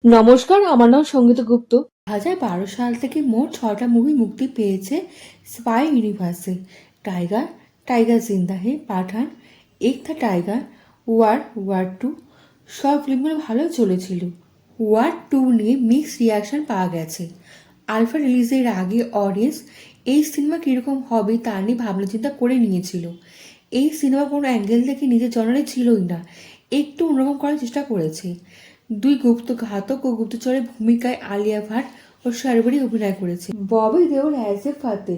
নমস্কার, আমার নাম সঙ্গীতা গুপ্ত। 2012 সাল থেকে মোট 6টা মুভি মুক্তি পেয়েছে স্পাই ইউনিভার্সে। টাইগার, টাইগার জিন্দা হে, পাঠান, এক থা টাইগার, ওয়ার 2। সব ফিল্মগুলো ভালো চলেছিল। ওয়ার 2 নিয়ে মিক্সড রিয়াকশন পাওয়া গেছে। আলফা রিলিজের আগে অডিয়েন্স এই সিনেমা কীরকম হবে তা নিয়ে ভাবনা চিন্তা করে নিয়েছিল। এই সিনেমা কোনো অ্যাঙ্গেল থেকে নিজের জনারে ছিলই না, একটু অন্যরকম করার চেষ্টা করেছে। দুই ঘাতক ও গুপ্তচরের ভূমিকায় আলিয়া ভাট ও শারবারি অভিনয় করেছে। ববি দেওল অ্যাজ এ ফাতে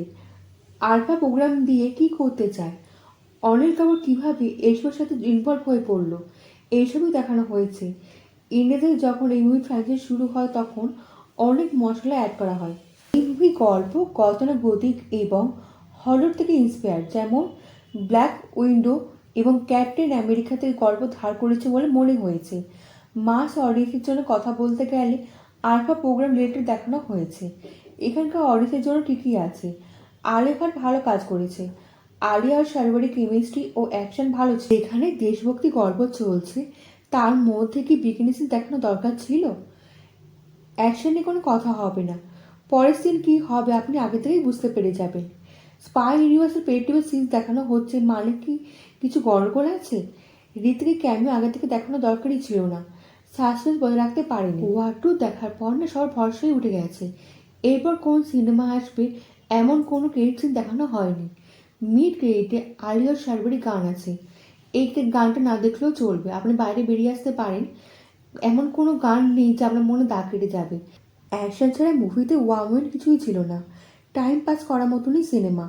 আলফা প্রোগ্রাম দিয়ে কি করতে চায়, অনিল কাপুর কীভাবে এইসবের সাথে ইনভলভ হয়ে পড়লো, এইসবই দেখানো হয়েছে। ইন্ডিয়াতে যখন এই মুভি ফ্র্যাঞ্চাইজি শুরু হয় তখন অনেক মশলা অ্যাড করা হয়। এই মুভি গল্প গতানুগতিক এবং হলিউড থেকে ইন্সপায়ার, যেমন ব্ল্যাক উইন্ডো এবং ক্যাপ্টেন আমেরিকা থেকে গল্প ধার করেছে বলে মনে হয়েছে। মাস অডিয়েন্সের জন্য কথা বলতে গেলে আলফা প্রোগ্রাম রিলেটেড দেখানো হয়েছে। এখানকার অডিয়েন্সের জন্য ঠিকই আছে। আলিয়া ভাট ভালো কাজ করেছে। আলিয়া আর শারবারি কেমিস্ট্রি ও অ্যাকশন ভালো ছিল। এখানে দেশভক্তি গল্প চলছে, তার মধ্যে কি বিকিনি সিন দেখানো দরকার ছিল? অ্যাকশন নিয়ে কোনো কথা হবে না, পরের সিন কী হবে আপনি আগে থেকেই বুঝতে পেরে যাবেন। স্পাই ইউনিভার্সের পেটিভের সিন দেখানো হচ্ছে মানে কি কিছু গন্ডগোল আছে? হৃতিকের ক্যামিও আগে থেকে দেখানো দরকারই ছিল না, সাসপেন্স বজায় রাখতে পারেনি। ওয়ার 2 দেখার পর না সবার ভরসাই উঠে গেছে। এরপর কোন সিনেমা আসবে এমন কোনো ক্রেডিট সিন দেখানো হয়নি। মিড ক্রেডিটে আলিয়া শারবারি গান আছে, এই গানটা না দেখলেও চলবে, আপনি বাইরে বেরিয়ে আসতে পারেন। এমন কোনো গান নেই যা আপনার মনে দাগ কেটে যাবে। অ্যাকশন ছাড়া মুভিতে ওয়ামেন কিছুই ছিল না, টাইম পাস করার মতনই সিনেমা।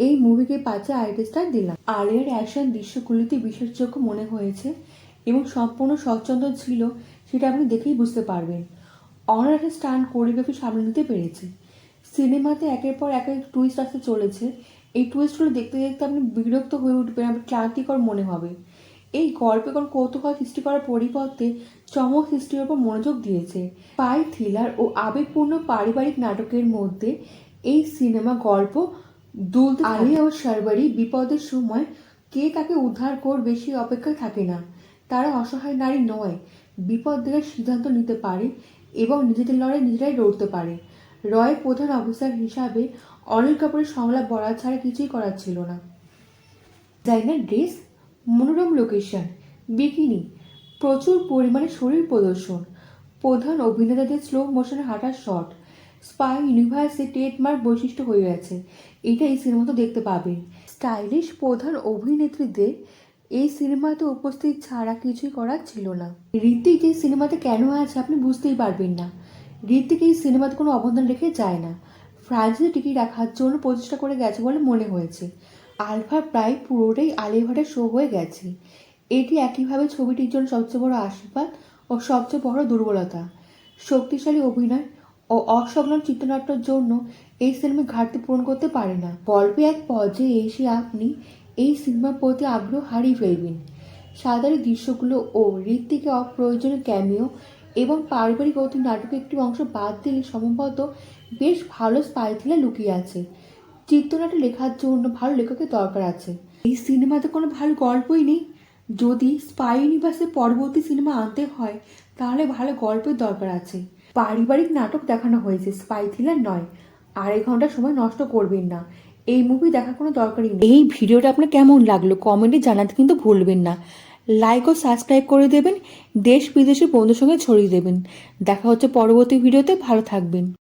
এই মুভিকে 5-এ 8 স্টার দিলাম। আলিয়ার অ্যাকশন দৃশ্যগুলিতে বিশ্বাসযোগ্য মনে হয়েছে এবং সম্পূর্ণ স্বচ্ছন্দ ছিল, সেটা আপনি দেখেই বুঝতে পারবেন। অনার একটা স্টান্ট কোরিওগ্রাফি সামনে নিতে পেরেছে। সিনেমাতে একের পর এক টুইস্ট আসতে চলেছে, এই টুইস্টগুলো দেখতে দেখতে আপনি বিরক্ত হয়ে উঠবেন, আপনার ক্লান্তিকর মনে হবে। এই গল্পে কোনো কৌতূহল সৃষ্টি করার পরিবর্তে চমক সৃষ্টির ওপর মনোযোগ দিয়েছে। স্পাই থ্রিলার ও আবেগপূর্ণ পারিবারিক নাটকের মধ্যে এই সিনেমা গল্প দুলতে থাকে। আলিয়া ও শারবারি বিপদের সময় কে তাকে উদ্ধার করবে সেই অপেক্ষা থাকে না। তারা অসহায় নারী নয়, বিপদ দেখার সিদ্ধান্ত নিতে পারে এবং নিজেদের লড়াই নিজেরাই লড়তে পারে। রয়ের প্রধান অফিসার হিসাবে অনিল কাপুরের সংলাপ বলা ছাড়া কিছুই করার ছিল না। ডিজাইনার ড্রেস, মনোরম লোকেশন, বিকিনি, প্রচুর পরিমাণে শরীর প্রদর্শন, প্রধান অভিনেতাদের স্লো মোশনে হাঁটার শট, স্পাই ইউনিভার্সে ট্রেডমার্ক বৈশিষ্ট্য হয়ে গেছে। এটা এই সিনেমাতে দেখতে পাবেন। স্টাইলিশ প্রধান অভিনেত্রীদের এই সিনেমাতে উপস্থিত ছাড়া কিছুই করার ছিল না। ঋত্বিক এই সিনেমাতে কেন আছে আপনি বুঝতেই পারবেন না। ঋত্বিক এই সিনেমাতে কোনো অবদান রেখে যায় না, ফ্রান্সে টিকিয়ে রাখার জন্য প্রচেষ্টা করে গেছে বলে মনে হয়েছে। আলফা প্রায় পুরোটাই আলিয়া ভাটের শো হয়ে গেছে। এটি একইভাবে ছবিটির জন্য সবচেয়ে বড় আশীর্বাদ ও সবচেয়ে বড় দুর্বলতা। শক্তিশালী অভিনয় ও অসংলগ্ন চিত্রনাট্যের জন্য এই সিনেমা ঘাটতি পূরণ করতে পারে না। গল্পে এক পর্যায়ে এসে আপনি এই সিনেমার প্রতি আগ্রহ হারিয়ে ফেলবেন। সাধারণ দৃশ্যগুলো ও ঋত্বিকের অপ্রয়োজনীয় ক্যামিও এবং পারিবারিক অতি নাটকের একটি অংশ বাদ দিলে সম্ভবত বেশ ভালো স্পাই থ্রিলার লুকিয়ে আছে। চিত্রনাট্য লেখার জন্য ভালো লেখকের দরকার আছে। এই সিনেমাতে কোনো ভালো গল্পই নেই। যদি স্পাই ইউনিভার্সের পরবর্তী সিনেমা আনতে হয় তাহলে ভালো গল্পের দরকার আছে। পারিবারিক নাটক দেখানো হয়েছে, স্পাই থ্রিলার নয়। 2.5 ঘন্টা সময় নষ্ট করবেন না, এই মুভি দেখার কোনো দরকারই নেই। এই ভিডিওটা আপনার কেমন লাগলো কমেন্টে জানাতে কিন্তু ভুলবেন না। লাইক ও সাবস্ক্রাইব করে দেবেন, দেশ বিদেশে বন্ধুর সঙ্গে ছড়িয়ে দেবেন। দেখা হচ্ছে পরবর্তী ভিডিওতে, ভালো থাকবেন।